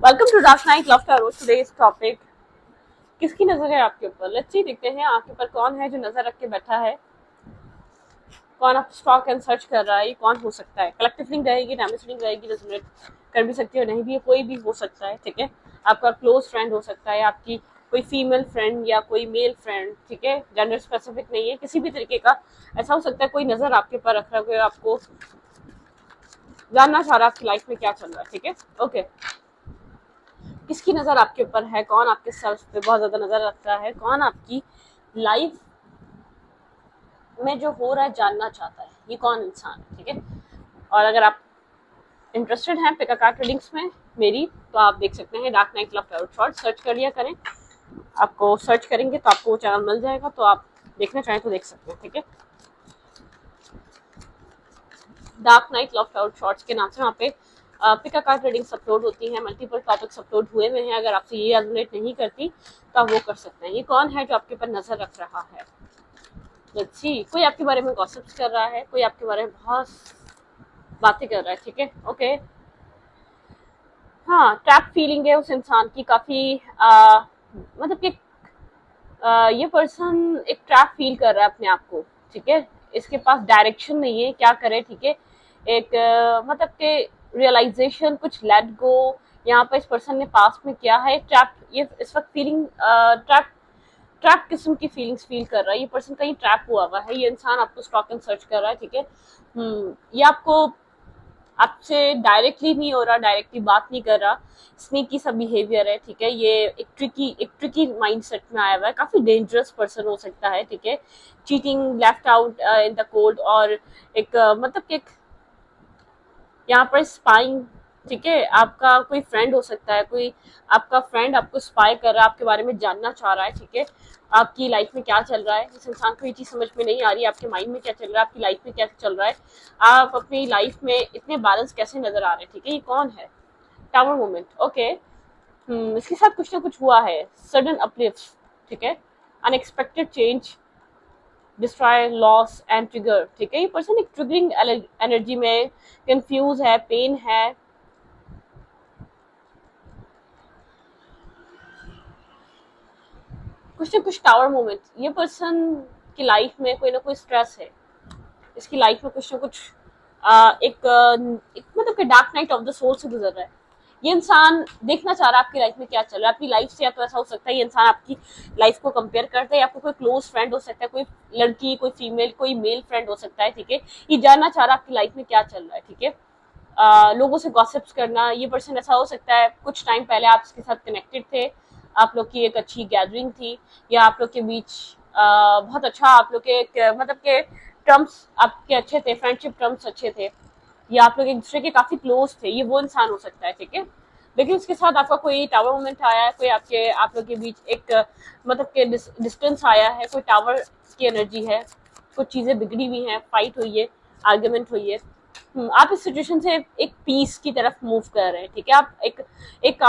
Welcome to Dark Night Love Tarot. Today's topic, किसकी नजर है आपके ऊपर। लेट्स सी, देखते हैं आपके ऊपर कौन है जो नजर रख के बैठा है, कौन आप स्टॉक एंड सर्च कर रहा है, ये कौन हो सकता है। कलेक्टिव रीडिंग रहेगी, डैमेज रीडिंग रहेगी, रेजोनेट कर भी सकती है, नहीं भी, कोई भी हो सकता है। ठीक है, आपका क्लोज फ्रेंड हो सकता है, आपकी कोई फीमेल फ्रेंड या कोई मेल फ्रेंड। ठीक है, जेंडर स्पेसिफिक नहीं है, किसी भी तरीके का ऐसा हो सकता है। कोई नजर आपके ऊपर रख रहा है, आपको जानना चाह रहा है आपकी लाइफ में क्या चल रहा है। ठीक है, ओके। किसकी नजर आपके ऊपर है, कौन आपके सेल्फ पे बहुत ज्यादा नजर रख रहा है, कौन आपकी लाइफ में जो हो रहा है जानना चाहता है, ये कौन इंसान है। ठीक है, और अगर आप इंटरेस्टेड हैं पिक अ कार्ड रीडिंग्स में मेरी, तो आप देख सकते हैं dark Night Love tarot short search कर लिया करें। आपको सर्च करेंगे तो आपको वो चैनल मिल जाएगा, तो आप देखना चाहें तो देख सकते हैं। ठीक है, Dark Night Love Tarot shorts के नाम से वहाँ पे pick a card readings upload होती हैं, मल्टीपल टॉपिक्स अपलोड हुए हुए हैं। अगर आपसे ये रेजोनेट नहीं करती तो आप वो कर सकते हैं। ये कौन है जो आपके ऊपर नजर रख रहा है। लेट्स सी, कोई आपके बारे में गॉसिप्स कर रहा है, कोई आपके बारे में बहुत बातें कर रहा है। ठीक है, ओके। हाँ, ट्रैप फीलिंग है उस इंसान की काफी, मतलब कि ये पर्सन एक ट्रैप फील कर रहा है अपने आप को। ठीक है, इसके पास डायरेक्शन नहीं है, क्या करे। ठीक है, एक मतलब के रियलाइजेशन, कुछ लेट गो यहाँ पर इस पर्सन ने पास्ट में किया है। ट्रैप, ये इस वक्त फीलिंग ट्रैप ट्रैप किस्म की फीलिंग्स फील कर रहा है। ये पर्सन कहीं ट्रैप हुआ हुआ है, ये इंसान आपको स्टॉक एंड सर्च कर रहा है। ठीक है, ये आपको, आपसे डायरेक्टली नहीं हो रहा, डायरेक्टली बात नहीं कर रहा, स्नीकी सा बिहेवियर है। ठीक है, ये एक ट्रिकी माइंडसेट में आया हुआ है, काफी डेंजरस पर्सन हो सकता है। ठीक है, cheating, left out in the cold, और एक मतलब कि यहाँ पर स्पाइंग। ठीक है, आपका कोई फ्रेंड हो सकता है, कोई आपका फ्रेंड आपको स्पाई कर रहा है, आपके बारे में जानना चाह रहा है। ठीक है, आपकी लाइफ में क्या चल रहा है, इस इंसान को ये चीज समझ में नहीं आ रही है, आपके माइंड में क्या चल रहा है, आपकी लाइफ में क्या चल रहा है, आप अपनी लाइफ में इतने बैलेंस कैसे नजर आ रहे हैं। ठीक है, ये कौन है। Tower moment, okay. इसके साथ कुछ ना कुछ हुआ है, सडन अपलिफ्ट। ठीक है, unexpected change, destroy, loss and trigger. ठीक है, ये पर्सन एक ट्रिगरिंग एनर्जी में कंफ्यूज है, पेन है। कुछ ना कुछ टावर मोमेंट, ये पर्सन की लाइफ में कोई ना कोई स्ट्रेस है, इसकी लाइफ में कुछ ना कुछ एक मतलब कि dark night of the soul से गुजर रहा है। ये इंसान देखना चाह रहा है आपकी लाइफ में क्या चल रहा है, आपकी लाइफ से। या तो ऐसा हो सकता है ये इंसान आपकी लाइफ को कंपेयर करता है, आपको कोई क्लोज फ्रेंड हो सकता है, कोई लड़की, कोई फीमेल, कोई मेल फ्रेंड हो सकता है। ठीक है, ये जानना चाह रहा है आपकी लाइफ में क्या चल रहा है। ठीक है, लोगों से गॉसिप्स करना, ये पर्सन ऐसा हो सकता है कुछ टाइम पहले आप इसके साथ कनेक्टेड थे, आप लोग की एक अच्छी गैदरिंग थी, या आप लोग के बीच बहुत अच्छा, आप लोग के मतलब के टर्म्स आपके अच्छे थे, फ्रेंडशिप टर्म्स अच्छे थे, या आप लोग एक दूसरे के काफी क्लोज थे। ये वो इंसान हो सकता है। ठीक है, लेकिन उसके साथ आपका कोई टावर मोमेंट आया है, कोई आपके आप लोग के बीच एक मतलब के डिस्टेंस आया है, कोई टावर की एनर्जी है, कुछ चीजें बिगड़ी हुई हैं, फाइट हुई है, आर्ग्यूमेंट हुई है। आप इस सिचुएशन से एक पीस की तरफ मूव कर रहे हैं। ठीक है, आप एक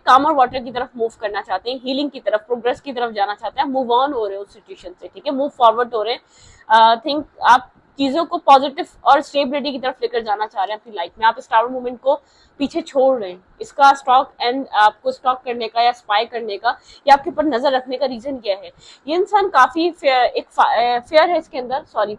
कामर वाटर की तरफ मूव करना चाहते हैं, हीलिंग की तरफ, प्रोग्रेस की तरफ जाना चाहते हैं, मूव ऑन हो रहे हो उस सिचुएशन से। ठीक है, मूव फॉरवर्ड हो रहे हैं, थिंक आप चीजों को पॉजिटिव और स्टेबिलिटी की तरफ लेकर जाना चाह रहे हैं अपनी लाइफ में। आप इस टावर मूवमेंट को पीछे छोड़ रहे हैं, इसका स्टॉक एंड आपको स्टॉक करने का या स्पाई करने का या आपके ऊपर नजर रखने का रीजन क्या है। ये इंसान काफी फेयर है इसके अंदर, सॉरी,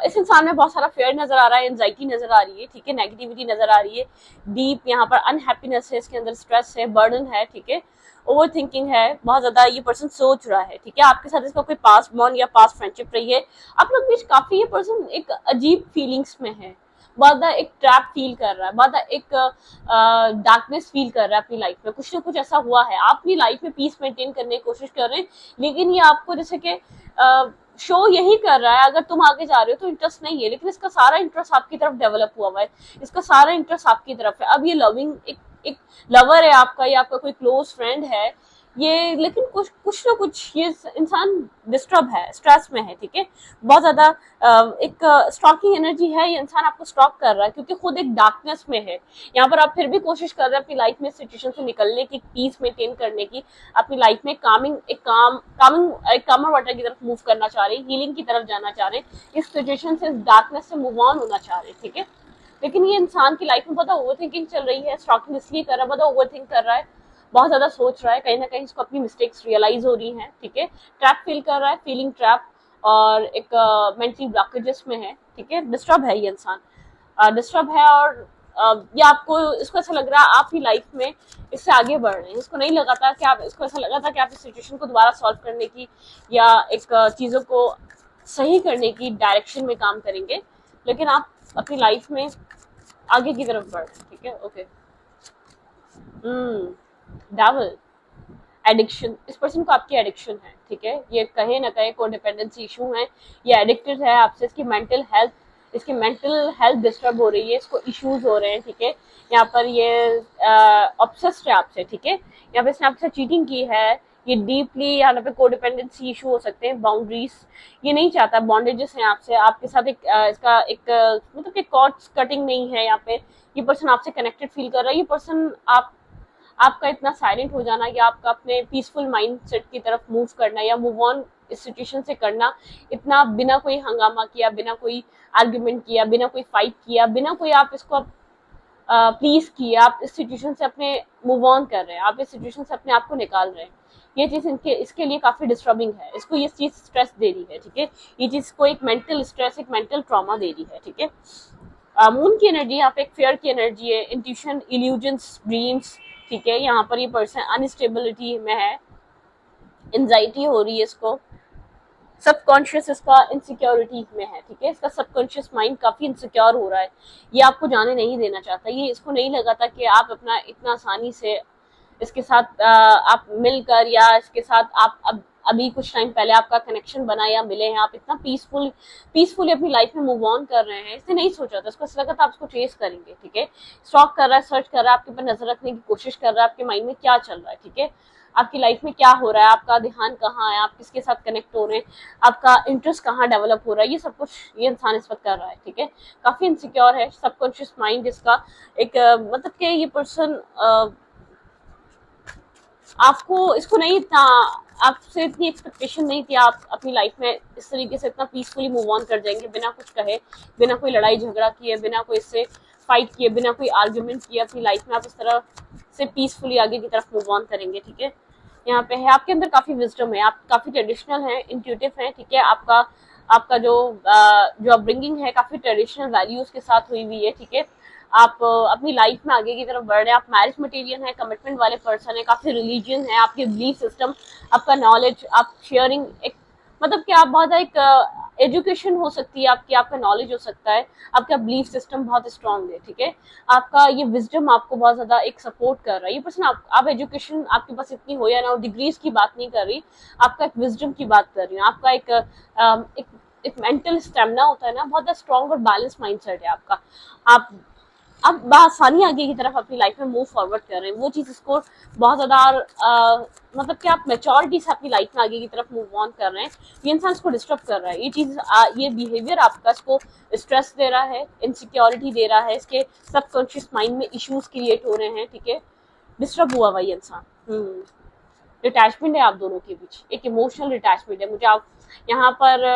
इस इंसान में बहुत सारा फेयर नजर आ रहा है, एंजाइटी नजर आ रही है। ठीक है, नेगेटिविटी नजर आ रही है, डीप यहाँ पर अनहैप्पीनेस है इसके अंदर, स्ट्रेस है, बर्डन है। ठीक है, ओवर थिंकिंग है, बहुत ज्यादा ये पर्सन सोच रहा है। ठीक है, आपके साथ इसका कोई पास्ट बॉन्ड या पास्ट फ्रेंडशिप रही है, आप लोग बीच काफी, ये पर्सन एक अजीब फीलिंग्स में है, बहुत ज्यादा एक ट्रैप फील कर रहा है, बहुत ज्यादा एक डार्कनेस फील कर रहा है अपनी लाइफ में। कुछ ना कुछ ऐसा हुआ है, आप अपनी लाइफ में पीस मेंटेन करने की कोशिश कर रहे हैं, लेकिन ये आपको जैसे कि शो यही कर रहा है अगर तुम आगे जा रहे हो तो इंटरेस्ट नहीं है, लेकिन इसका सारा इंटरेस्ट आपकी तरफ डेवलप हुआ हुआ है, इसका सारा इंटरेस्ट आपकी तरफ है। अब ये लविंग एक लवर है आपका, या आपका कोई क्लोज फ्रेंड है ये, लेकिन कुछ ना कुछ ये इंसान डिस्टर्ब है, स्ट्रेस में है। ठीक है, बहुत ज्यादा एक स्टॉकिंग एनर्जी है, ये इंसान आपको स्टॉक कर रहा है क्योंकि खुद एक डार्कनेस में है। यहाँ पर आप फिर भी कोशिश कर रहे हैं अपनी लाइफ में सिचुएशन से निकलने की, पीस मेंटेन करने की, अपनी लाइफ में एक कामर वाटर की तरफ मूव करना चाह रहे हैं, हीलिंग की तरफ जाना चाह रहे हैं, इस सिचुएशन से, इस डार्कनेस से मूव ऑन होना चाह रहे हैं। ठीक है, लेकिन ये इंसान की लाइफ में बहुत ओवर थिंकिंग चल रही है, स्टॉकिंग इसलिए कर रहा है, बहुत ओवर थिंक कर रहा है, बहुत ज्यादा सोच रहा है, कहीं ना कहीं इसको अपनी मिस्टेक्स रियलाइज हो रही हैं, ठीक है, ट्रैप फील कर रहा है, फीलिंग ट्रैप, और एक मेंटली ब्लॉकेजेस में है, ठीक है, डिस्टर्ब है ये इंसान, डिस्टर्ब है, और या आपको इसको ऐसा लग रहा है आप ही लाइफ में इससे आगे बढ़ रहे हैं, इसको नहीं लगा था कि आप, इसको ऐसा लगा था कि आप इस सिचुएशन को दोबारा सॉल्व करने की या एक चीज़ों को सही करने की डायरेक्शन में काम करेंगे, लेकिन आप अपनी लाइफ में आगे की तरफ बढ़ रहे हैं, ठीक है, ओके। डेविल, एडिक्शन, इस पर्सन को आपकी एडिक्शन है, ठीक है, ये कहे ना कहे को डिपेंडेंसी इशू है, ये एडिक्टेड है आपसे, इसकी मेंटल हेल्थ डिस्टर्ब हो रही है, इसको इश्यूज हो रहे हैं, ठीक है, यहाँ पर ये ऑब्सेस्ड है आपसे, ठीक है, यहाँ पे इसने आपसे चीटिंग की है, ये डीपली यहाँ पे कोडिपेंडेंसी इशू हो सकते हैं, बाउंड्रीज, ये नहीं चाहता, बॉन्डेजेस हैं आपसे, आपके साथ एक इसका एक मतलब कि कॉर्ड्स कटिंग नहीं है, यहाँ पे ये पर्सन आपसे कनेक्टेड फील कर रहा है, ये पर्सन आपका इतना साइलेंट हो जाना या आपका अपने पीसफुल माइंडसेट की तरफ मूव करना या मूव ऑन इस सिचुएशन से करना, इतना बिना कोई हंगामा किया, बिना कोई आर्ग्यूमेंट किया, बिना कोई फाइट किया, बिना कोई आप इसको प्लीज किए, आप इस सिचुएशन से अपने मूव ऑन कर रहे हैं, आप इस सिचुएशन से अपने आप को निकाल रहे हैं, ये चीज इसके लिए काफी डिस्टर्बिंग है, इसको ये चीज स्ट्रेस दे रही है, ठीक है, ये चीज को एक मेंटल स्ट्रेस, एक मेंटल ट्रॉमा दे रही है, ठीक है। मून की एनर्जी यहाँ पे एक फेयर की एनर्जी है, इंट्यूशन, इल्यूजन्स, ड्रीम्स, ठीक है, यहाँ पर ये पर्सन अनस्टेबिलिटी में है, एंजाइटी हो रही है इसको, सबकॉन्शियस इसका इनसिक्योरिटी में है, ठीक है, इसका सबकॉन्शियस माइंड काफी इनसिक्योर हो रहा है, ये आपको जाने नहीं देना चाहता, ये इसको नहीं लगा था कि आप अपना इतना आसानी से इसके साथ आप मिलकर या इसके साथ आप अभी कुछ टाइम पहले आपका कनेक्शन बना या मिले हैं, आप इतना पीसफुली अपनी लाइफ में मूव ऑन कर रहे हैं, इसने नहीं सोचा था, इसको ऐसा लगा था आप इसको चेस करेंगे, ठीक है, स्टॉक कर रहा है, सर्च कर रहा है, आपके ऊपर नजर रखने की कोशिश कर रहा है, आपके माइंड में क्या चल रहा है, ठीक है, आपकी लाइफ में क्या हो रहा है, आपका ध्यान कहाँ है, आप किसके साथ कनेक्ट हो रहे हैं, आपका इंटरेस्ट कहाँ डेवलप हो रहा है, ये सब कुछ ये इंसान इस वक्त कर रहा है, ठीक है, काफी इनसिक्योर है, सबकॉन्शियस माइंड इसका एक मतलब कि ये पर्सन आपको, इसको नहीं इतना, आपसे इतनी एक्सपेक्टेशन नहीं थी, आप अपनी लाइफ में इस तरीके से इतना पीसफुली मूव ऑन कर जाएंगे, बिना कुछ कहे, बिना कोई लड़ाई झगड़ा किए, बिना कोई इससे फाइट किए, बिना कोई आर्ग्यूमेंट किए, अपनी लाइफ में आप इस तरह से पीसफुली आगे की तरफ मूव ऑन करेंगे, ठीक है। यहाँ पे है आपके अंदर काफी विजडम है, आप काफी ट्रेडिशनल हैं, इंट्यूटिव हैं, ठीक है, आपका जो अपब्रिंगिंग है काफी ट्रेडिशनल वैल्यूज के साथ हुई हुई है, ठीक है, आप अपनी लाइफ में आगे की तरफ बढ़ रहे हैं, आप मैरिज मटेरियल है, कमिटमेंट वाले पर्सन है, काफी रिलीजियन है, आपके बिलीफ सिस्टम, आपका नॉलेज, आप शेयरिंग, एक मतलब कि आप बहुत एक एजुकेशन हो सकती है आपकी, आपका नॉलेज हो सकता है, आपका बिलीफ सिस्टम बहुत स्ट्रांग है, ठीक है, आपका ये विजडम आपको बहुत ज्यादा एक सपोर्ट कर रहा है, ये पर्सन आप एजुकेशन आपके पास इतनी हो या ना हो, डिग्रीज की बात नहीं कर रही, आपका एक विजडम की बात कर रही हूँ, आपका एक मेंटल स्टेमिना होता है ना, बहुत स्ट्रांग और बैलेंस माइंडसेट है आपका, आप बआसानी आगे की तरफ अपनी लाइफ में मूव फॉरवर्ड कर रहे हैं, वो चीज़ इसको बहुत ज़्यादा मतलब कि आप मेचोरिटी से अपनी लाइफ में आगे की तरफ मूव ऑन कर रहे हैं, ये इंसान इसको डिस्टर्ब कर रहा है, ये चीज़ ये बिहेवियर आपका इसको स्ट्रेस दे रहा है, इनसिक्योरिटी दे रहा है, इसके सबकॉन्शियस माइंड में इश्यूज क्रिएट हो रहे हैं, ठीक है, डिस्टर्ब हुआ हुआ ये इंसान। डिटैचमेंट है आप दोनों के बीच, एक इमोशनल डिटैचमेंट है, मुझे आप यहाँ पर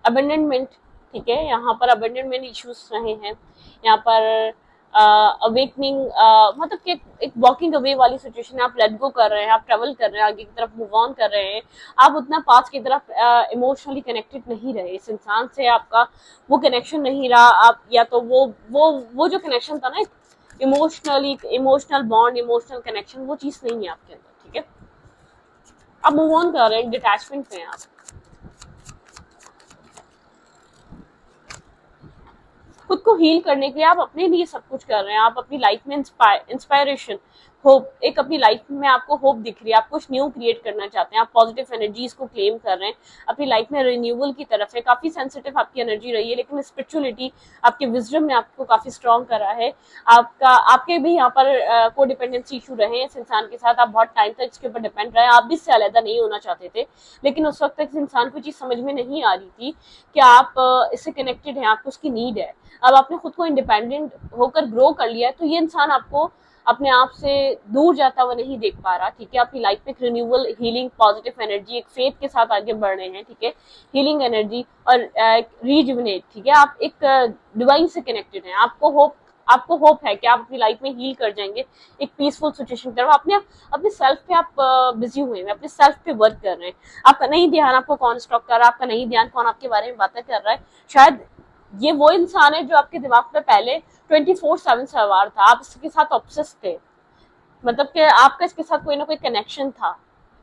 अबेंडनमेंट, ठीक है, यहाँ पर अबेंडनमेंट इश्यूज रहे हैं, यहाँ पर अवेकनिंग, मतलब कि एक वॉकिंग अवे वाली सिचुएशन है, आप लेट गो कर रहे हैं, आप ट्रेवल कर रहे हैं, आगे की तरफ मूव ऑन कर रहे हैं, आप उतना पास की तरफ इमोशनली कनेक्टेड नहीं रहे, इस इंसान से आपका वो कनेक्शन नहीं रहा, आप या तो वो जो कनेक्शन था ना, इमोशनल बॉन्ड, इमोशनल कनेक्शन, वो चीज़ नहीं है आपके अंदर, ठीक है, आप मूव ऑन कर रहे हैं, डिटैचमेंट में आप खुद को हील करने के लिए, आप अपने लिए सब कुछ कर रहे हैं, आप अपनी लाइफ में इंस्पायरेशन, होप, एक अपनी लाइफ में आपको होप दिख रही है, आप कुछ न्यू क्रिएट करना चाहते हैं, आप पॉजिटिव एनर्जीज को क्लेम कर रहे हैं, अपनी लाइफ में रिन्यूअल की तरफ है, काफी सेंसिटिव आपकी एनर्जी रही है, लेकिन स्पिरिचुअलिटी, आपके विजडम ने आपको काफी स्ट्रॉन्ग करा है, आपके भी यहाँ पर कोडिपेंडेंसी इशू रहे हैं इस इंसान के साथ, आप बहुत टाइम तक इसके ऊपर डिपेंड रहे, आप भी इससे अलग नहीं होना चाहते थे, लेकिन उस वक्त तक इस इंसान को चीज समझ में नहीं आ रही थी कि आप इससे कनेक्टेड हैं, आपको उसकी नीड है, अब आपने खुद को इंडिपेंडेंट होकर ग्रो कर लिया है, तो ये इंसान आपको अपने आप से दूर जाता हुआ नहीं देख पा रहा, ठीक है, अपनी लाइफ में एक रिन्यूअल, हीलिंग, पॉजिटिव एनर्जी, एक फेथ के साथ आगे बढ़ रहे हैं, ठीक है, हीलिंग एनर्जी और रीजुविनेट, ठीक है, आप एक डिवाइन से कनेक्टेड हैं, आपको होप है कि आप अपनी लाइफ में हील कर जाएंगे एक पीसफुल सिचुएशन की तरफ। अपने सेल्फ पे आप बिजी हुए हैं, अपने सेल्फ पे वर्क कर रहे हैं, आपका नहीं ध्यान आपको कौन स्टॉक कर रहा है, आपका नहीं ध्यान कौन आपके बारे में बातें कर रहा है। शायद ये वो इंसान है जो आपके दिमाग में पहले 24/7 सवार था, आप इसके साथ ऑब्सेस्ड थे, मतलब कि आपका इसके साथ कोई ना कोई कनेक्शन था,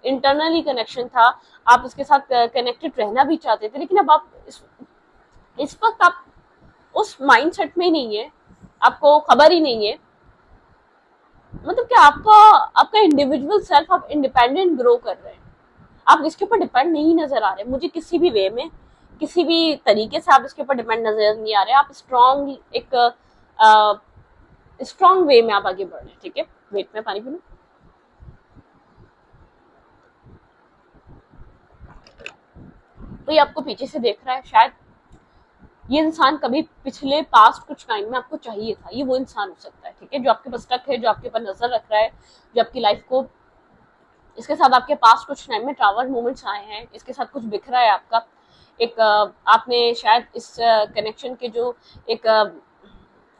इंटरनली कनेक्शन था, आप इसके साथ कनेक्टेड रहना भी चाहते थे, लेकिन अब आप इस वक्त आप उस माइंडसेट में नहीं है, आपको खबर ही नहीं है, मतलब कि आपका इंडिविजुअल सेल्फ, आप इंडिपेंडेंट ग्रो कर रहे हैं, आप इसके ऊपर डिपेंड नहीं नजर आ रहे मुझे किसी भी वे में, किसी भी तरीके से आप इसके ऊपर डिपेंड नजर नहीं आ रहे, आप स्ट्रॉन्ग वे में आप आगे बढ़ रहे हैं, ठीक है। वेट में पानी पी लूं। तो ये आपको पीछे से देख रहा है, शायद ये इंसान कभी पिछले पास्ट कुछ टाइम में आपको चाहिए था, ये वो इंसान हो सकता है, ठीक है, जो आपके पास स्टक है, जो आपके ऊपर नजर रख रहा है, जो आपकी लाइफ को, इसके साथ आपके पास कुछ टाइम में ट्रैवल मोमेंट्स आए हैं, इसके साथ कुछ बिखरा है आपका, एक आपने शायद इस कनेक्शन के जो एक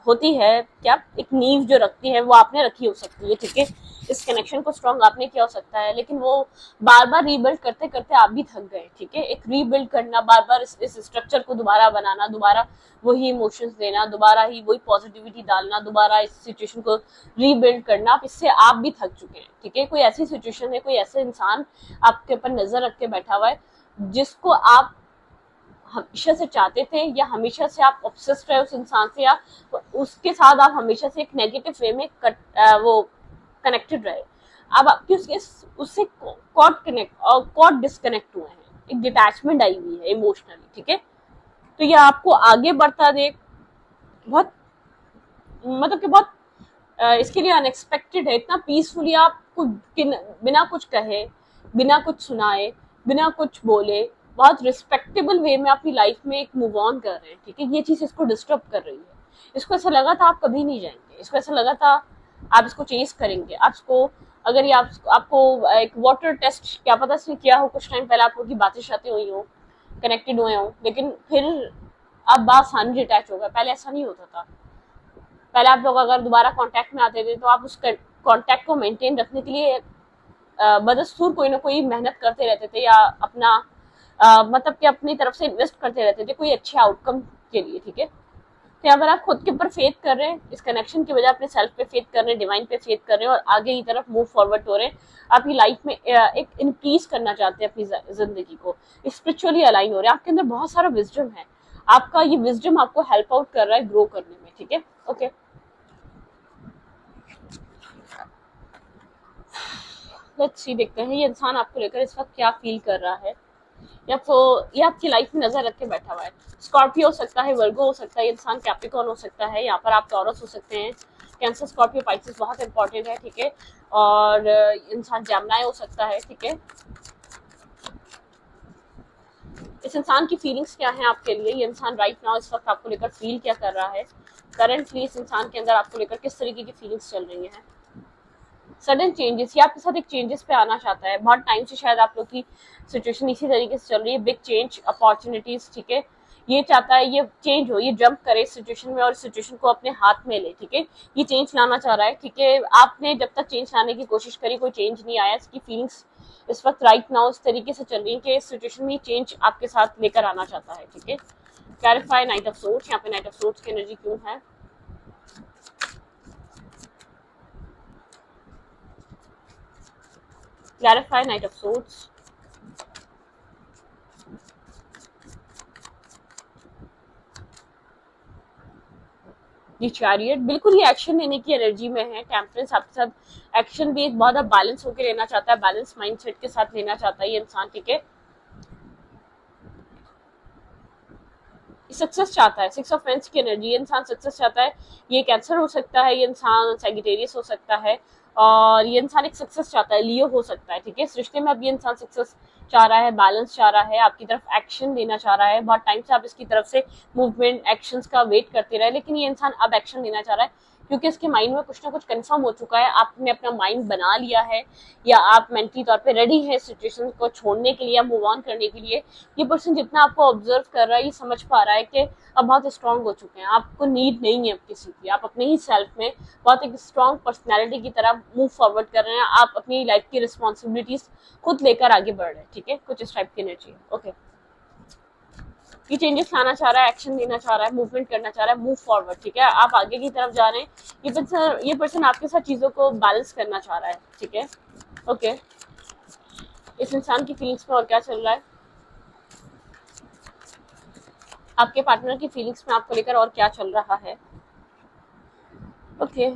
होती है क्या, एक नींव जो रखती है वो आपने रखी हो सकती है, ठीक है, इस कनेक्शन को स्ट्रॉन्ग आपने किया हो सकता है, लेकिन वो बार बार रीबिल्ड करते करते आप भी थक गए, ठीक है, एक रीबिल्ड करना, बार बार इस स्ट्रक्चर को दोबारा बनाना, दोबारा वही इमोशंस देना, दोबारा ही वही पॉजिटिविटी डालना, दोबारा इस सिचुएशन को रीबिल्ड करना, इससे आप भी थक चुके हैं, ठीक है। कोई ऐसी सिचुएशन है, कोई ऐसा इंसान आपके ऊपर नजर रख के बैठा हुआ है जिसको आप हमेशा से चाहते थे, या हमेशा से आप ऑब्सेस्ड रहे उस इंसान से, या उसके साथ आप हमेशा से एक नेगेटिव वे में वो कनेक्टेड रहे, अब आपकी उससे कॉट डिस्कनेक्ट हुए हैं, एक डिटैचमेंट आई हुई है इमोशनली, ठीक है। तो ये आपको आगे बढ़ता देख बहुत, मतलब कि बहुत इसके लिए अनएक्सपेक्टेड है, इतना पीसफुली आपको बिना कुछ कहे, बिना कुछ सुनाए, बिना कुछ बोले, बहुत रिस्पेक्टेबल वे में अपनी लाइफ में एक मूव ऑन कर रहे हैं, ठीक है। ये चीज इसको डिस्टर्ब कर रही है, इसको ऐसा लगा था आप कभी नहीं जाएंगे, इसको ऐसा लगा था आप इसको चेंज करेंगे, आप इसको, अगर ये आपको एक वाटर टेस्ट, क्या पता इसने किया हो कुछ टाइम पहले, आपको की बातें शातें हुई हो, कनेक्टेड हुए हो, लेकिन फिर अब बात आसानी डिटैच होगा, पहले ऐसा नहीं होता था। पहले आप लोग अगर दोबारा कांटेक्ट में आते थे तो आप उस कांटेक्ट को मेंटेन रखने के लिए बदस्तूर कोई ना कोई मेहनत करते रहते थे, या अपना मतलब कि अपनी तरफ से इन्वेस्ट करते रहते थे कोई अच्छे आउटकम के लिए, ठीक है। तो अगर आप खुद के ऊपर फेथ कर रहे हैं, इस कनेक्शन की वजह अपने सेल्फ पे फेथ कर रहे हैं, डिवाइन पे फेथ कर रहे हैं, और आगे की तरफ मूव फॉरवर्ड हो रहे हैं, आपकी लाइफ में एक इंक्रीज करना चाहते हैं अपनी जिंदगी को, स्पिरिचुअली अलाइन हो रहे हैं, आपके अंदर बहुत सारा विजडम है, आपका ये विजडम आपको हेल्प आउट कर रहा है ग्रो करने में, ठीक है। ओके, लेट्स सी, देखते हैं ये इंसान आपको लेकर इस वक्त क्या फील कर रहा है, या तो ये आपकी लाइफ में नजर रख के बैठा हुआ है। स्कॉर्पियो हो सकता है, वर्गो हो सकता है, ये इंसान कैप्रिकॉर्न हो सकता है, यहाँ पर आप टॉरस हो सकते हैं, कैंसर, स्कॉर्पियो, पाइसेस बहुत इंपॉर्टेंट है, ठीक है, और इंसान जेमिनी हो सकता है, ठीक है। इस इंसान की फीलिंग्स क्या है आपके लिए, ये इंसान राइट नाउ इस वक्त आपको लेकर फील क्या कर रहा है, करंटली इस इंसान के अंदर आपको लेकर किस तरीके की फीलिंग्स चल रही हैं। सडन चेंजेस, ये आपके साथ एक चेंजेस पे आना चाहता है, बहुत टाइम से शायद आप लोग की सिचुएशन इसी तरीके से चल रही है, बिग चेंज अपॉर्चुनिटीज, ठीक है, ये चाहता है ये चेंज हो, ये जंप करे इस सिचुएशन में और सिचुएशन को अपने हाथ में ले, ठीक है, ये चेंज लाना चाह रहा है, ठीक है। आपने जब तक चेंज लाने की कोशिश करी कोई चेंज नहीं आया, इसकी फीलिंग्स इस वक्त राइट नाउ इस तरीके से चल रही है कि इस सिचुएशन में चेंज आपके साथ लेकर आना चाहता है, ठीक है। क्लैरिफाई नाइट ऑफ सोर्ट्स, यहाँ पे नाइट ऑफ सोर्ट्स की एनर्जी क्यों है, क्लैरिफाई नाइट ऑफ सोर्ट्स, ये चैरियट, बिल्कुल ये एक्शन लेने की एनर्जी में है, टेम्परेंस आपके साथ एक्शन भी एक बहुत बैलेंस होकर लेना चाहता है, बैलेंस माइंडसेट के साथ लेना चाहता है ये इंसान, ठीक है। सक्सेस चाहता है, 6 ऑफ पेंस की एनर्जी, ये इंसान सक्सेस चाहता है, ये कैंसर हो सकता है, ये इंसान सैजिटेरियस हो सकता है, और ये इंसान एक सक्सेस चाहता है, लियो हो सकता है, ठीक है। इस रिश्ते में अब ये इंसान सक्सेस चाह रहा है, बैलेंस चाह रहा है, आपकी तरफ एक्शन लेना चाह रहा है, बहुत टाइम से आप इसकी तरफ से मूवमेंट एक्शंस का वेट करते रहे, लेकिन ये इंसान अब एक्शन लेना चाह रहा है, क्योंकि इसके माइंड में कुछ ना कुछ कंफर्म हो चुका है, आपने अपना माइंड बना लिया है, या आप मेंटली तौर पे रेडी है सिचुएशन को छोड़ने के लिए या मूव ऑन करने के लिए। ये पर्सन जितना आपको ऑब्जर्व कर रहा है, ये समझ पा रहा है कि अब बहुत स्ट्रांग हो चुके हैं, आपको नीड नहीं है अब किसी की, आप अपने ही सेल्फ में बहुत एक स्ट्रांग पर्सनैलिटी की तरह मूव फॉरवर्ड कर रहे हैं, आप अपनी लाइफ की रिस्पॉन्सिबिलिटीज खुद लेकर आगे बढ़ रहे हैं, ठीक है, कुछ इस टाइप की एनर्जी है। ओके, ये चेंजेस लाना चाह रहा है, एक्शन लेना चाह रहा है, मूवमेंट करना चाह रहा है, मूव फॉरवर्ड, ठीक है, आप आगे की तरफ जा रहे हैं। ये पर्सन आपके साथ चीजों को बैलेंस करना चाह रहा है, ठीक है। ओके, इस इंसान की फीलिंग्स में और क्या चल रहा है, आपके पार्टनर की फीलिंग्स में आपको लेकर और क्या चल रहा है। ओके,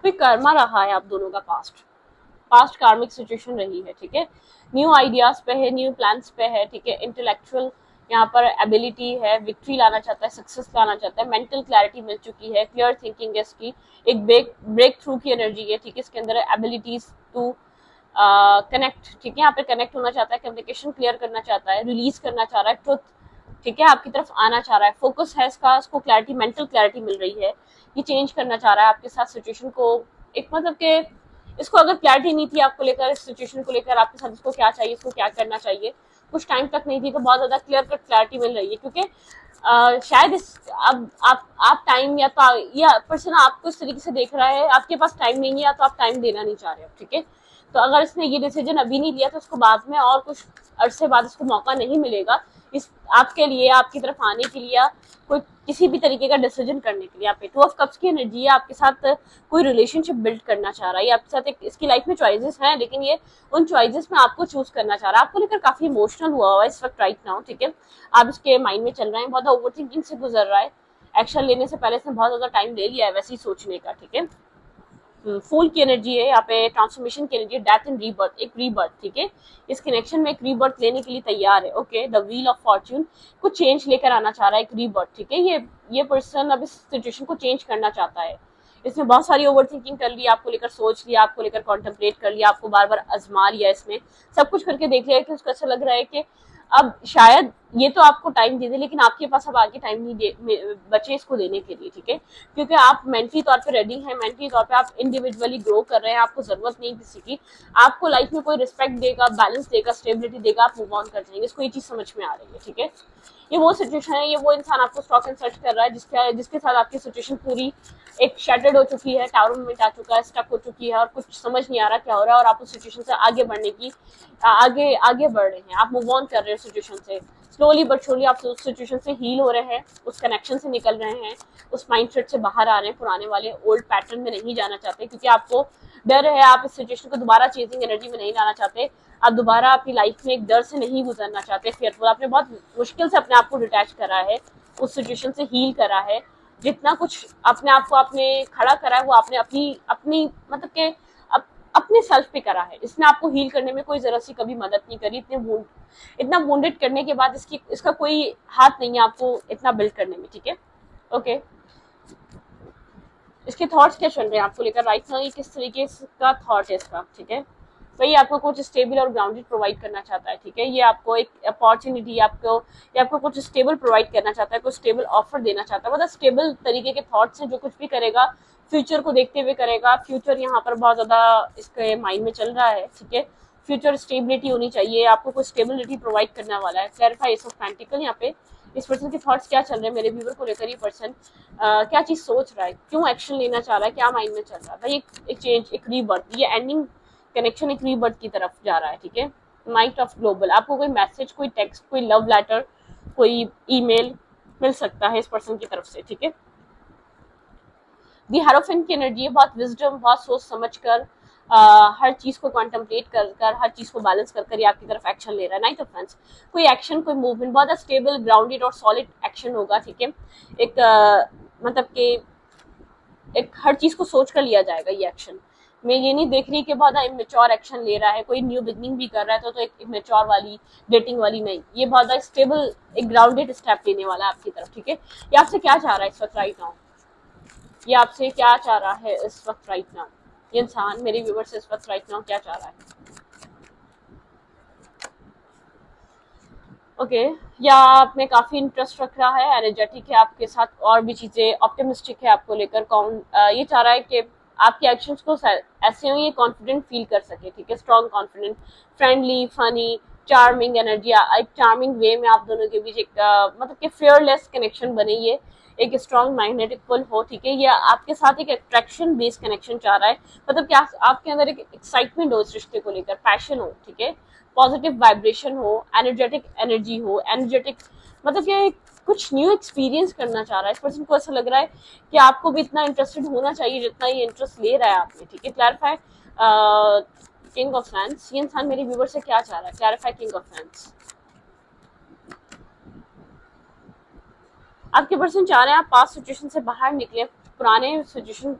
कोई कर्मा रहा है आप दोनों का, पास्ट कार्मिक सिचुएशन रही है, ठीक है। न्यू आइडियाज पे है, न्यू प्लान्स पे है, ठीक है। इंटेलेक्चुअल यहाँ पर एबिलिटी है, विक्ट्री लाना चाहता है, सक्सेस लाना चाहता है, मेंटल क्लैरिटी मिल चुकी है, क्लियर थिंकिंग है इसकी, एक ब्रेक थ्रू की एनर्जी है, ठीक है। इसके अंदर एबिलिटीज टू कनेक्ट, ठीक है, यहाँ पे कनेक्ट होना चाहता है, कम्युनिकेशन क्लियर करना चाहता है, रिलीज करना चाह रहा है ट्रुथ, ठीक है, आपकी तरफ आना चाह रहा है, फोकस है इसका, इसको क्लैरिटी, मेंटल क्लैरिटी मिल रही है, ये चेंज करना चाह रहा है आपके साथ सिचुएशन को, एक मतलब के इसको अगर क्लैरिटी नहीं थी आपको लेकर, इस सिचुएशन को लेकर आपके साथ इसको क्या चाहिए, इसको क्या करना चाहिए, कुछ टाइम तक नहीं थी, तो बहुत ज्यादा क्लियर कट क्लैरिटी मिल रही है, क्योंकि शायद इस अब आप टाइम, या तो या पर्सन आपको इस तरीके से देख रहा है, आपके पास टाइम नहीं है, या तो आप टाइम देना नहीं चाह रहे हो, ठीक है। तो अगर इसने ये डिसीजन अभी नहीं लिया तो उसको बाद में और कुछ अरसे बाद इसको मौका नहीं मिलेगा इस आपके लिए, आपकी तरफ आने के लिए, कोई किसी भी तरीके का डिसीजन करने के लिए। आप पे 2 ऑफ कप्स की एनर्जी है, आपके साथ कोई रिलेशनशिप बिल्ड करना चाह रहा है, आपके साथ एक इसकी लाइफ में चॉइसेस हैं, लेकिन ये उन चॉइसेस में आपको चूज करना चाह रहा है, आपको लेकर काफी इमोशनल हुआ है इस वक्त राइट नाउ, ठीक है। आप इसके माइंड में चल रहे हैं, बहुत ओवर थिंकिंग से गुजर रहा है, एक्शन लेने से पहले इसने बहुत ज्यादा टाइम ले लिया है वैसे ही सोचने का, ठीक है। फूल की एनर्जी है यहाँ पे, ट्रांसफॉर्मेशन की एनर्जी, डेथ एंड रीबर्थ, एक रीबर्थ, ठीक है। इस कनेक्शन में एक रीबर्थ लेने के लिए तैयार है। Okay, the wheel of Fortune, कुछ चेंज लेकर आना चाह रहा है, एक रीबर्थ, ठीक है। ये पर्सन अब इस सिचुएशन को चेंज करना चाहता है, इसने बहुत सारी ओवर थिंकिंग कर ली, आपको लेकर सोच लिया, आपको लेकर कॉन्टेम्पलेट कर लिया, आपको बार बार आजमा लिया, इसने सब कुछ करके देख लिया कि उसको ऐसा लग रहा है कि अब शायद ये तो आपको टाइम दे दे, लेकिन आपके पास अब आगे टाइम नहीं बचे इसको देने के लिए, ठीक है। क्योंकि आप मेंटली तौर पे रेडी हैं, मेंटली तौर पे आप इंडिविजुअली ग्रो कर रहे हैं, आपको जरूरत नहीं किसी की, आपको लाइफ में कोई रिस्पेक्ट देगा, बैलेंस देगा, स्टेबिलिटी देगा, आप मूव ऑन कर जाएंगे, इसको ये चीज समझ में आ रही है, ठीक है। ये वो सिचुएशन है, ये वो इंसान आपको स्टॉक एंड सर्च कर रहा है जिसके साथ आपकी सिचुएशन पूरी एक शैटर्ड हो चुकी है, टावर मूवमेंट आ चुका है, स्टक हो चुकी है, और कुछ समझ नहीं आ रहा क्या हो रहा है, और आप उस सिचुएशन से आगे बढ़ने की आगे बढ़ रहे हैं, आप मूव ऑन कर रहे हो सिचुएशन से, स्लोली बट श्योरली आप उस सिचुएशन से हील हो रहे हैं, उस कनेक्शन से निकल रहे हैं, उस माइंडसेट से बाहर आ रहे हैं, पुराने वाले ओल्ड पैटर्न में नहीं जाना चाहते, क्योंकि आपको डर है, आप इस सिचुएशन को दोबारा चेजिंग एनर्जी में नहीं लाना चाहते, आप दोबारा अपनी लाइफ में एक डर से नहीं गुजरना चाहते, फेयरफुल, आपने बहुत मुश्किल से अपने आप को डिटैच करा है, उस सिचुएशन से हील करा है, जितना कुछ अपने आप को आपने खड़ा करा है वो आपने अपनी मतलब के अपने सेल्फ पे करा है, इसने आपको हील करने में कोई जरा सी कभी मदद नहीं करी, इतना वुंडेड करने के बाद इसका कोई हाथ नहीं है आपको इतना बिल्ड करने में, ठीक है। ओके, इसके थॉट्स क्या चल रहे हैं आपको लेकर राइट नाउ, ये किस तरीके का थॉट है इसका, ठीक है। वही आपको कुछ स्टेबल और ग्राउंडेड प्रोवाइड करना चाहता है, ठीक है। ये आपको एक अपॉर्चुनिटी, ये आपको कुछ स्टेबल प्रोवाइड करना चाहता है, कुछ स्टेबल ऑफर देना चाहता है, मतलब स्टेबल तरीके के थॉट्स हैं, जो कुछ भी करेगा फ्यूचर को देखते हुए करेगा, फ्यूचर यहाँ पर बहुत ज्यादा इसके माइंड में चल रहा है, ठीक है। फ्यूचर स्टेबिलिटी होनी चाहिए, आपको कुछ स्टेबिलिटी प्रोवाइड करने वाला है। क्लैरिफाई एस ऑफ पेंटिकल, यहाँ पे इस पर्सन के थॉट्स क्या चल रहे हैं मेरे व्यूवर को लेकर, ये पर्सन क्या चीज सोच रहा है, क्यों एक्शन लेना चाह रहा है, क्या माइंड में चल रहा है, भाई एक चेंज, एक रीबर्थ, ये एंडिंग कनेक्शन एक रीबर्थ की तरफ जा रहा है, ठीक है। नाइट ऑफ ग्लोबल, आपको कोई मैसेज, कोई टेक्स्ट, कोई लव लेटर, कोई ईमेल मिल सकता है इस पर्सन की तरफ से, ठीक है। दी हेरोफेंट की एनर्जी है, बहुत विजडम, बहुत सोच समझ कर हर चीज को कॉन्टेम्पलेट कर हर चीज को बैलेंस कर आपकी तरफ एक्शन ले रहा है। नाइट ऑफ फैंस, कोई एक्शन, कोई मूवमेंट, बहुत स्टेबल, ग्राउंडेड और सॉलिड एक्शन होगा, ठीक है। एक मतलब कि एक हर चीज को सोच कर लिया जाएगा ये एक्शन। मैं ये नहीं देख रही कि बहुत इमेच्योर एक्शन ले रहा है, कोई न्यू बिगनिंग भी कर रहा है तो एक इमेच्योर वाली डेटिंग वाली नहीं, ये बहुत स्टेबल, एक ग्राउंडेड स्टेप लेने वाला है आपकी तरफ, ठीक है। ये आपसे क्या चाह रहा है इस वक्त राइट नाउ, ये आपसे क्या चाह रहा है इस वक्त राइट नाउ, ये इंसान मेरे व्यूवर से इस वक्त राइट नाउ क्या चाह रहा है। ओके, या आप में काफी इंटरेस्ट रख रहा है, एनर्जेटिक है आपके साथ, और भी चीजें, ऑप्टिमिस्टिक है आपको लेकर, ये चाह रहा है कि आपके एक्शंस को ऐसे हो ये कॉन्फिडेंट फील कर सके, ठीक है, strong confident, friendly, funny, charming energy, एक चार्मिंग वे में आप दोनों के बीच एक मतलब कि फेयरलेस कनेक्शन बने, ये एक स्ट्रॉन्ग मैग्नेटिक पुल हो, ठीक है, ये आपके साथ एक अट्रैक्शन बेस्ड कनेक्शन चाह रहा है, मतलब कि आपके अंदर एक एक्साइटमेंट हो इस रिश्ते को लेकर, पैशन हो, ठीक है, पॉजिटिव वाइब्रेशन हो, एनर्जेटिक एनर्जी हो, एनर्जेटिक मतलब कि कुछ न्यू एक्सपीरियंस करना चाह रहा है, इस पर्सन को ऐसा लग रहा है कि आपको भी इतना इंटरेस्टेड होना चाहिए जितना ये इंटरेस्ट ले रहा है आप में, ठीक है। क्लैरिफाई किंग ऑफ फैंस, ये इंसान मेरे व्यूवर से क्या चाह रहा है, क्लैरिफाई किंग ऑफ फैंस। आपके पर्सन चाह रहे हैं आप पास्ट सिचुएशन से बाहर निकले, पुराने सिचुएशन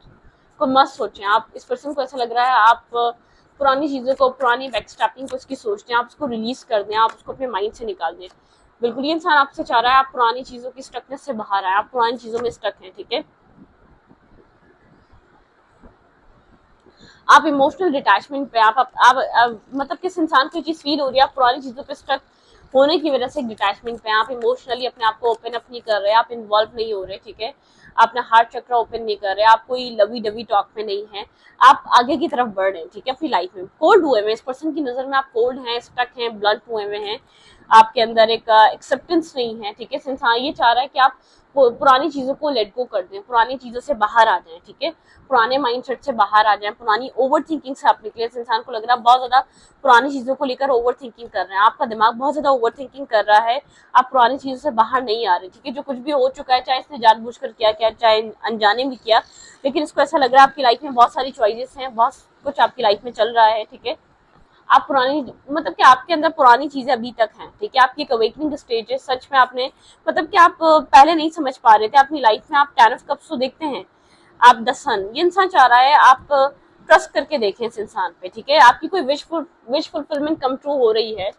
को मत सोचें, आप इस पर्सन को ऐसा लग रहा है आप पुरानी चीज़ों को, पुरानी बैकस्टैपिंग को उसकी सोचते हैं, आप उसको रिलीज कर दें, आप उसको अपने माइंड से निकाल दें। बिल्कुल ये इंसान आपसे चाह रहा है आप पुरानी चीज़ों की स्टकनेस से बाहर आए, आप पुरानी चीज़ों में स्टक हैं, ठीक है। आप इमोशनल डिटैचमेंट पे आप मतलब किस इंसान को चीज़ फील हो रही है, आप पुरानी चीज़ों पे स्टक होने की वजह से डिटैचमेंट पे आप इमोशनली अपने आप को ओपन अप नहीं कर रहे, आप इन्वॉल्व नहीं हो रहे, ठीक है, आप अपना हार्ट चक्र ओपन नहीं कर रहे, आप कोई लवी डवी टॉक में नहीं है, आप आगे की तरफ बढ़ रहे हैं, ठीक है, अपनी लाइफ में कोल्ड हुए हैं, इस पर्सन की नज़र में आप कोल्ड हैं, स्टक हैं, ब्लंट हुए हुए हैं, आपके अंदर एक एक्सेप्टेंस नहीं है, ठीक है, इंसान ये चाह रहा है कि आप पुरानी चीज़ों को लेट गो कर दें, पुरानी चीज़ों से बाहर आ जाएं, ठीक है, पुराने माइंडसेट से बाहर आ जाएं, पुरानी ओवर थिंकिंग से आप निकले। इस इंसान को लग रहा है बहुत ज़्यादा पुरानी चीज़ों को लेकर ओवर थिंकिंग कर रहे हैं, आपका दिमाग बहुत ज़्यादा ओवर थिंकिंग कर रहा है, आप पुरानी चीज़ों से बाहर नहीं आ रहे, ठीक है, जो कुछ भी हो चुका है, चाहे इसने जानबूझकर किया क्या, चाहे अनजाने में किया, लेकिन इसको ऐसा लग रहा है आपकी लाइफ में बहुत सारी चॉइसेस हैं, बहुत कुछ आपकी लाइफ में चल रहा है, ठीक है, आप पुरानी मतलब कि आपके अंदर पुरानी चीजें अभी तक हैं, ठीक है, आपकी एक अवेकनिंग स्टेज है, सच में आपने मतलब कि आप पहले नहीं समझ पा रहे थे अपनी लाइफ में, आप 10 ऑफ कप्स तो देखते हैं, आप द सन, ये इंसान चाह रहा है आप ट्रस्ट करके देखें इस इंसान पे, ठीक है, आपकी कोई विश फुलफिलमेंट कम ट्रू हो रही है,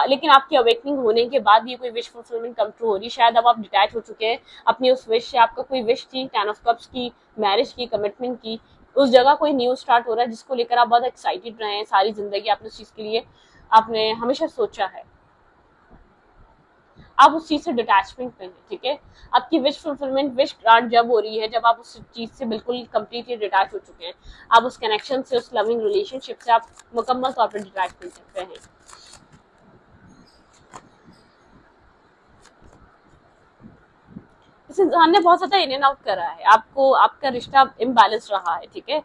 लेकिन आपकी अवेकनिंग होने के बाद ये कोई विश फुलफिलमेंट कम ट्रू हो रही है, शायद अब आप डिटैच हो चुके हैं अपनी उस विश से, आपका कोई विश थी 10 ऑफ कप्स की, मैरिज की, कमिटमेंट की, उस जगह कोई न्यू स्टार्ट हो रहा है जिसको लेकर आप बहुत एक्साइटेड रहे हैं, सारी जिंदगी आपने उस चीज के लिए आपने हमेशा सोचा है, आप उस चीज से डिटैचमेंट में हैं, ठीक है, आपकी विश फुलफिलमेंट, विश ग्रांट जब हो रही है जब आप उस चीज से बिल्कुल कंप्लीटली डिटैच हो चुके हैं, आप उस कनेक्शन से, उस लविंग रिलेशनशिप से आप मुकम्मल तौर पर डिटैचमेंट पे हैं। इस इंसान ने बहुत ज्यादा इन एंड आउट करा है आपको, आपका रिश्ता इम्बैलेंस रहा है, ठीक है,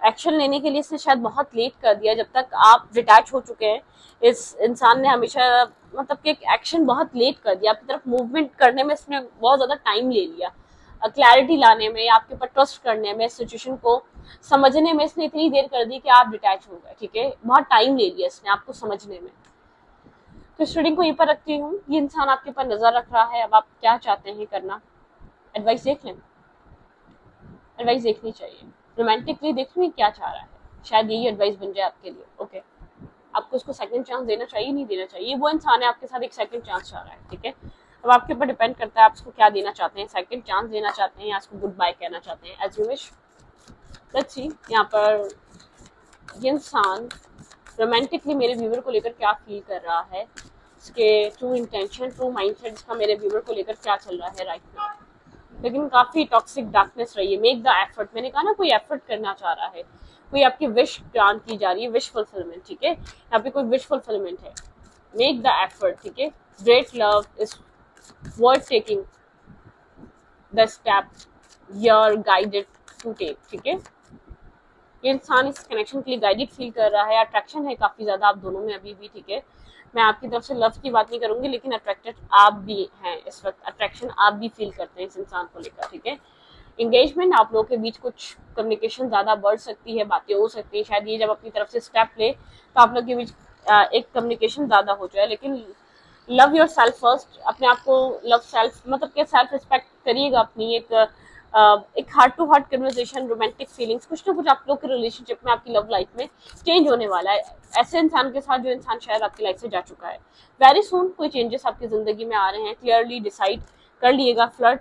एक्शन लेने के लिए इसने शायद बहुत लेट कर दिया, जब तक आप डिटैच हो चुके हैं इस इंसान ने हमेशा मतलब कि एक्शन बहुत लेट कर दिया, आपकी तरफ मूवमेंट करने में इसने बहुत ज्यादा टाइम ले लिया, क्लैरिटी लाने में, आपके ऊपर ट्रस्ट करने में, सिचुएशन को समझने में इसने इतनी देर कर दी कि आप डिटैच हो गए, ठीक है, बहुत टाइम ले लिया इसने आपको समझने में। तो इस रीडिंग को यहीं पर रखती हूँ, ये इंसान आपके ऊपर नजर रख रहा है, अब आप क्या चाहते हैं करना, एडवाइस देख लें, एडवाइस देखनी चाहिए, रोमांटिकली देखिए क्या चाह रहा है, शायद यही एडवाइस बन जाए आपके लिए। ओके, आपको उसको सेकंड चांस देना चाहिए, नहीं देना चाहिए, वो इंसान है आपके साथ एक सेकंड चांस चाह रहा है, ठीक है, अब आपके ऊपर डिपेंड करता है आप उसको क्या देना चाहते हैं, सेकंड चांस देना चाहते हैं या उसको गुड बाय कहना चाहते हैं, as you wish. Let's see यहाँ पर ये इंसान रोमांटिकली मेरे व्यूवर को लेकर क्या फील कर रहा है, इसके ट्रू इंटेंशन, ट्रू माइंडसेट, इसका मेरे व्यूवर को लेकर क्या चल रहा है राइट नाउ, लेकिन काफी टॉक्सिक डार्कनेस रही है। मेक द एफर्ट, मैंने कहा ना कोई एफर्ट करना चाह रहा है, कोई आपकी विश ग्रांट की जा रही है, विश फुलफिलमेंट, ठीक है, यहाँ पे कोई विश फुलफिलमेंट है, मेक द एफर्ट, ठीक है, great love is worth taking the step you are guided to take, ठीक है, ये इंसान इस कनेक्शन के लिए गाइडेड फील कर रहा है, अट्रैक्शन है काफी ज्यादा आप दोनों में अभी भी, ठीक है, मैं आपकी तरफ से लव की बात नहीं करूंगी, लेकिन अट्रैक्टेड आप भी हैं इस वक्त, अट्रैक्शन आप भी फील करते हैं इस इंसान को लेकर, ठीक है, इंगेजमेंट आप लोगों के बीच कुछ कम्युनिकेशन ज्यादा बढ़ सकती है, बातें हो सकती है, शायद ये जब अपनी तरफ से स्टेप ले तो आप लोग के बीच एक कम्युनिकेशन ज्यादा हो जाए, लेकिन लव योर सेल्फ फर्स्ट, अपने आप को लव सेल्फ मतलब कि सेल्फ रिस्पेक्ट करिएगा अपनी, एक heart to heart conversation, romantic feelings, कुछ ना कुछ आप लोग के रिलेशनशिप में, आपकी लव लाइफ में चेंज होने वाला है ऐसे इंसान के साथ जो इंसान शायद आपकी लाइफ से जा चुका है, वेरी सुन कोई चेंजेस आपकी जिंदगी में आ रहे हैं, क्लियरली डिसाइड कर लिएगा। फ्लर्ट,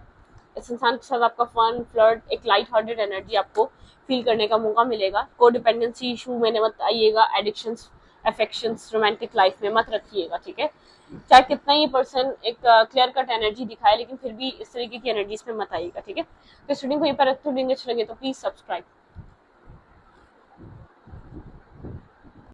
इस इंसान के साथ आपका फन फ्लर्ट, एक लाइट हार्टेड एनर्जी आपको फील करने का मौका मिलेगा, को डिपेंडेंसी इशू में मत आइएगा, अफेक्शंस रोमांटिक लाइफ में मत रखिएगा, ठीक है। चाहे कितना ये पर्सन एक क्लियर कट एनर्जी दिखाए, लेकिन फिर भी इस तरीके की एनर्जीज में मत आइएगा, ठीक है। तो इस वीडियो को यहीं पर रखते हैं, अच्छा लगे तो प्लीज सब्सक्राइब।